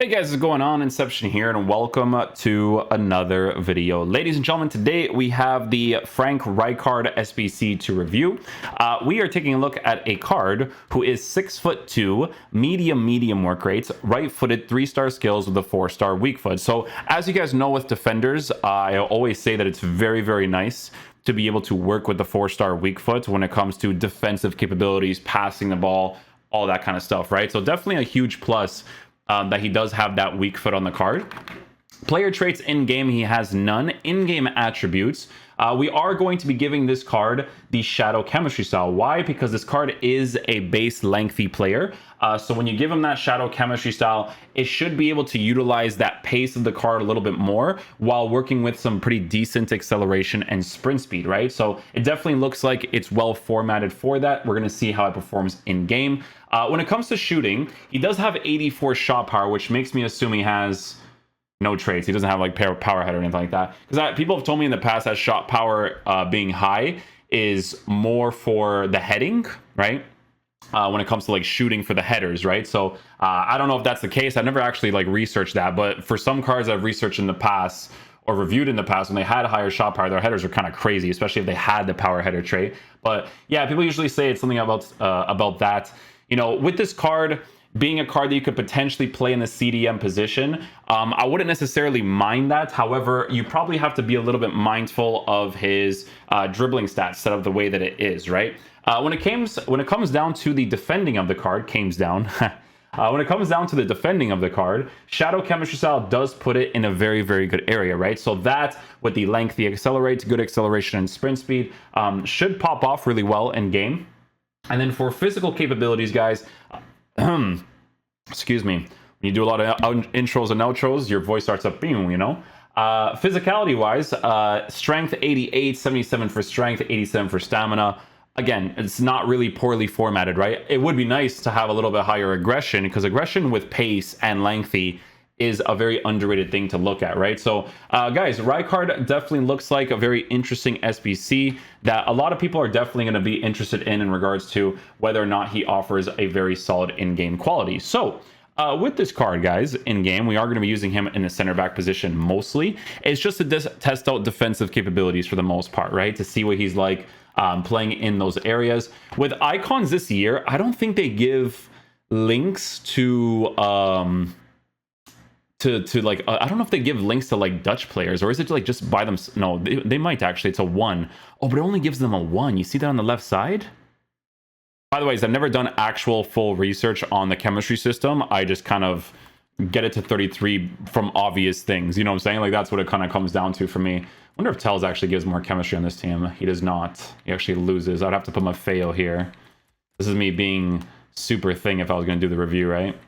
Hey guys, what's going on? Inception here, and welcome to another video. Ladies and gentlemen, today we have the Frank Rijkaard SBC to review. We are taking a look at a card who is 6'2", medium work rates, right-footed, 3-star skills with a 4-star weak foot. So as you guys know with defenders, I always say that it's very nice to be able to work with the 4-star weak foot when it comes to defensive capabilities, passing the ball, all that kind of stuff, right? So definitely a huge plus that he does have that weak foot on the card. Player traits in game, he has none. In-game attributes, we are going to be giving this card the shadow chemistry style. Why? Because this card is a base lengthy player. So when you give him that shadow chemistry style, it should be able to utilize that pace of the card a little bit more while working with some pretty decent acceleration and sprint speed, right? So it definitely looks like it's well formatted for that. We're going to see how it performs in game. When it comes to shooting, he does have 84 shot power, which makes me assume he has no traits. He doesn't have like power head or anything like that. Because people have told me in the past that shot power being high is more for the heading, right? When it comes to like shooting for the headers, right? So I don't know if that's the case. I've never actually like researched that, but for some cards I've researched in the past or reviewed in the past, when they had higher shot power, their headers are kind of crazy, especially if they had the power header trait. But yeah, people usually say it's something about that. You know, with this card being a card that you could potentially play in the CDM position, I wouldn't necessarily mind that. However, you probably have to be a little bit mindful of his dribbling stats set up the way that it is, right? When it comes down to the defending of the card, when it comes down to the defending of the card, shadow chemistry style does put it in a very good area, right? So that with the length, the accelerates, good acceleration and sprint speed, should pop off really well in game. And then for physical capabilities, guys, excuse me, when you do a lot of intros and outros, your voice starts up, you know. Physicality wise, strength 88, 77 for strength, 87 for stamina. Again, it's not really poorly formatted, right? It would be nice to have a little bit higher aggression, because aggression with pace and lengthy is a very underrated thing to look at, right? So guys, Rijkaard definitely looks like a very interesting SBC that a lot of people are definitely going to be interested in regards to whether or not he offers a very solid in-game quality. So with this card, guys, in game, we are going to be using him in the center back position mostly. It's just to test out defensive capabilities for the most part, right? To see what he's like playing in those areas. With icons this year, I don't think they give links to like I don't know if they give links to like Dutch players, or is it like just by them? No, they might actually. It's a 1. Oh, but it only gives them a 1. You see that on the left side? By the way, I've never done actual full research on the chemistry system. I just kind of get it to 33 from obvious things. You know what I'm saying? Like that's what it kind of comes down to for me. I wonder if Tells actually gives more chemistry on this team. He does not. He actually loses. I'd have to put my fail here. This is me being super thing if I was going to do the review, right?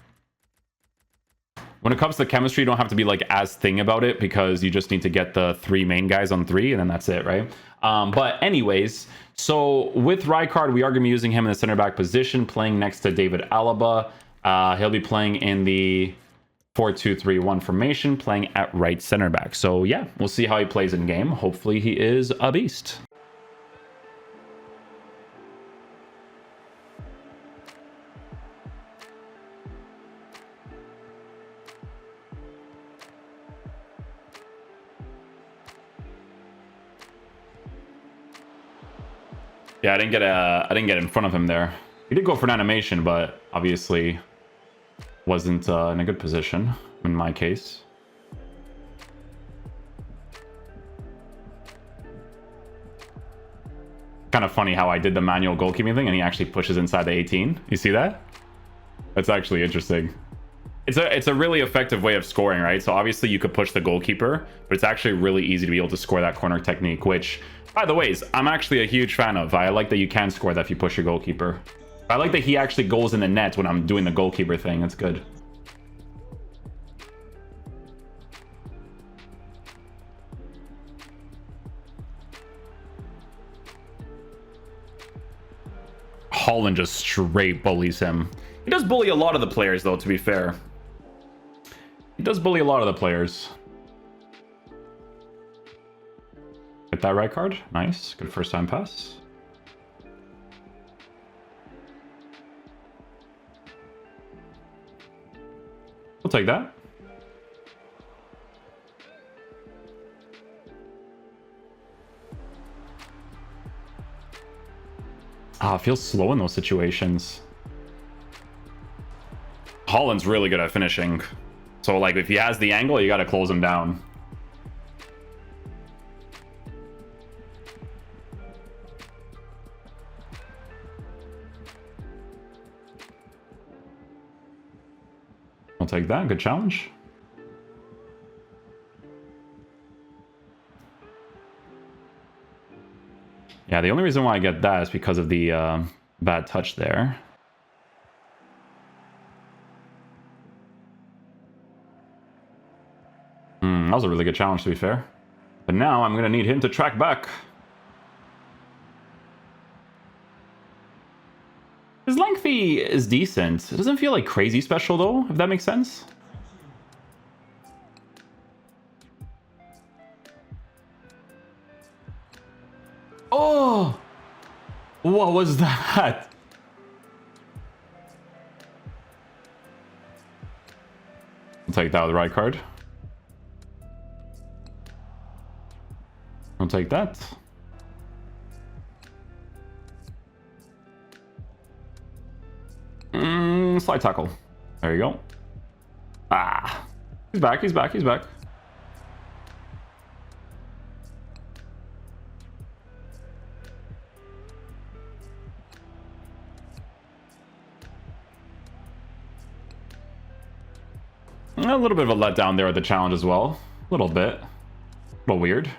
When it comes to chemistry, you don't have to be like as thing about it, because you just need to get the 3 main guys on 3 and then that's it, right? But anyways, so with Rijkaard, we are going to be using him in the center back position, playing next to David Alaba. He'll be playing in the 4-2-3-1 formation, playing at right center back. So yeah, we'll see how he plays in game. Hopefully he is a beast. Yeah, I didn't get in front of him there. He did go for an animation, but obviously wasn't in a good position in my case. Kind of funny how I did the manual goalkeeping thing and he actually pushes inside the 18. You see that? That's actually interesting. It's a really effective way of scoring, right? So obviously you could push the goalkeeper, but it's actually really easy to be able to score that corner technique, which, by the way, I'm actually a huge fan of. I like that you can score that if you push your goalkeeper. I like that he actually goes in the net when I'm doing the goalkeeper thing. That's good. Holland just straight bullies him. He does bully a lot of the players, though, to be fair. He does bully a lot of the players. Get that right card. Nice. Good first time pass. We'll take that. Ah, it feels slow in those situations. Holland's really good at finishing. So, like, if he has the angle, you got to close him down. I'll take that. Good challenge. Yeah, the only reason why I get that is because of the bad touch there. That was a really good challenge, to be fair. But now I'm going to need him to track back. His lengthy is decent. It doesn't feel like crazy special, though, if that makes sense. Oh! What was that? I'll take that with Rijkaard. I'll take that. Slide tackle. There you go. Ah. He's back, he's back, he's back. A little bit of a letdown there at the challenge as well. A little bit. A little weird.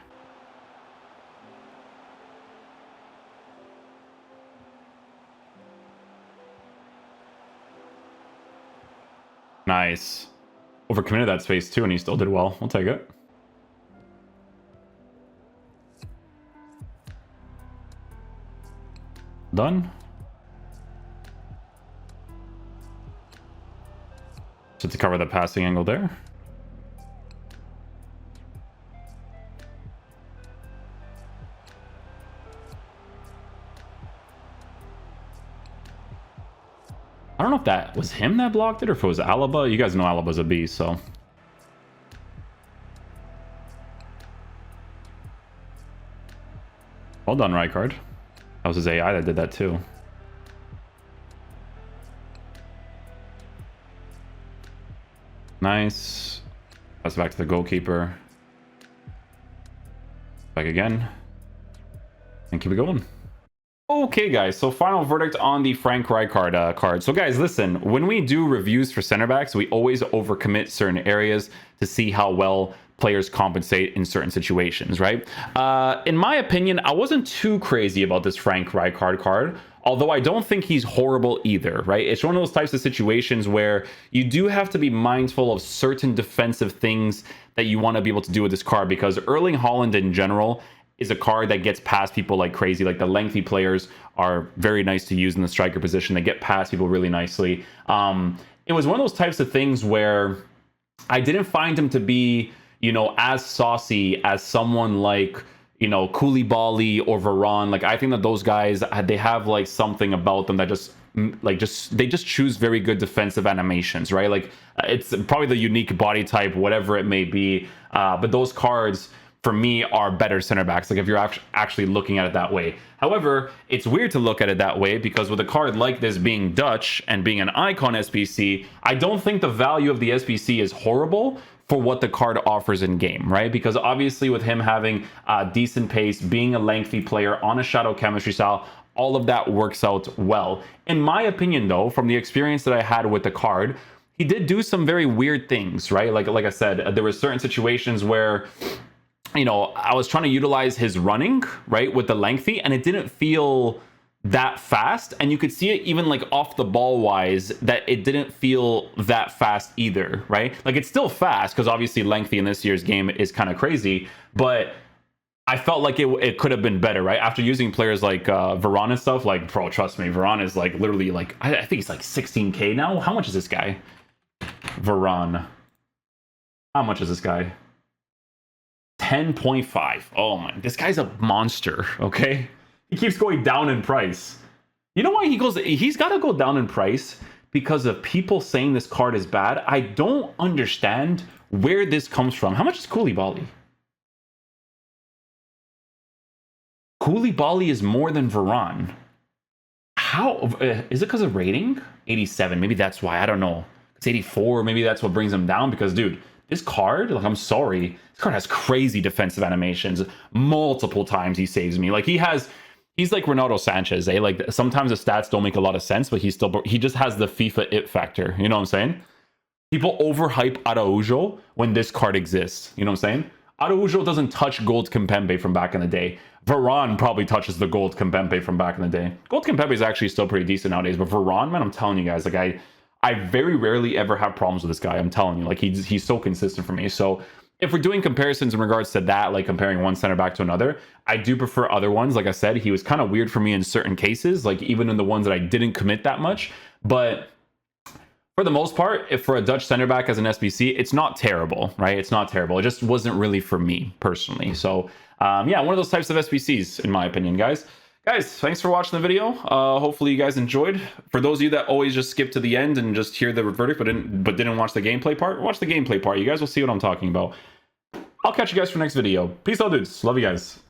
Nice. Overcommitted that space too, and he still did well. We'll take it. Done. Just to cover the passing angle there. I don't know if that was him that blocked it or if it was Alaba. You guys know Alaba's a beast, so. Well done, Rijkaard. That was his AI that did that too. Nice. Pass back to the goalkeeper. Back again. And keep it going. Okay, guys, so final verdict on the Frank Rijkaard card. So, guys, listen, when we do reviews for center backs, we always overcommit certain areas to see how well players compensate in certain situations, right? In my opinion, I wasn't too crazy about this Frank Rijkaard card, although I don't think he's horrible either, right? It's one of those types of situations where you do have to be mindful of certain defensive things that you want to be able to do with this card, because Erling Haaland in general is a card that gets past people like crazy. Like, the lengthy players are very nice to use in the striker position. They get past people really nicely. It was one of those types of things where I didn't find him to be, you know, as saucy as someone like, you know, Koulibaly or Varane. Like, I think that those guys, they have like something about them that they just choose very good defensive animations, right? Like, it's probably the unique body type, whatever it may be. But those cards, for me, are better center backs, like if you're actually looking at it that way. However, it's weird to look at it that way because with a card like this being Dutch and being an icon SBC, I don't think the value of the SBC is horrible for what the card offers in game, right? Because obviously with him having decent pace, being a lengthy player on a shadow chemistry style, all of that works out well. In my opinion, though, from the experience that I had with the card, he did do some very weird things, right? Like I said, there were certain situations where, you know, I was trying to utilize his running, right, with the lengthy, and it didn't feel that fast. And you could see it even like off the ball wise, that it didn't feel that fast either, right? Like, it's still fast because obviously lengthy in this year's game is kind of crazy, but I felt like it could have been better, right? After using players like Varane and stuff, like, bro, trust me, Varane is like literally like, I think he's like 16K now. How much is this guy? Varane. How much is this guy? 10.5. Oh my, this guy's a monster, okay? He keeps going down in price. You know why he's got to go down in price? Because of people saying this card is bad. I don't understand where this comes from. How much is Koulibaly? Koulibaly is more than Varane. how is it because of rating? 87, maybe that's why. I don't know. It's 84, maybe that's what brings him down, because dude, this card, like, I'm sorry, this card has crazy defensive animations. Multiple times he saves me. Like, he's like Ronaldo Sanchez, eh? Like, sometimes the stats don't make a lot of sense, but he just has the FIFA it factor. You know what I'm saying? People overhype Araujo when this card exists. You know what I'm saying? Araujo doesn't touch Gold Kimpembe from back in the day. Varane probably touches the Gold Kimpembe from back in the day. Gold Kimpembe is actually still pretty decent nowadays, but Varane, man, I'm telling you guys, like, I very rarely ever have problems with this guy. I'm telling you, like, he's so consistent for me. So if we're doing comparisons in regards to that, like comparing one center back to another, I do prefer other ones. Like I said, he was kind of weird for me in certain cases, like even in the ones that I didn't commit that much. But for the most part, if for a Dutch center back as an SBC, it's not terrible, right? It's not terrible. It just wasn't really for me personally. So yeah, one of those types of SBCs, in my opinion, guys. Guys, thanks for watching the video. Hopefully you guys enjoyed. For those of you that always just skip to the end and just hear the verdict but didn't watch the gameplay part, watch the gameplay part. You guys will see what I'm talking about. I'll catch you guys for the next video. Peace out, dudes. Love you guys.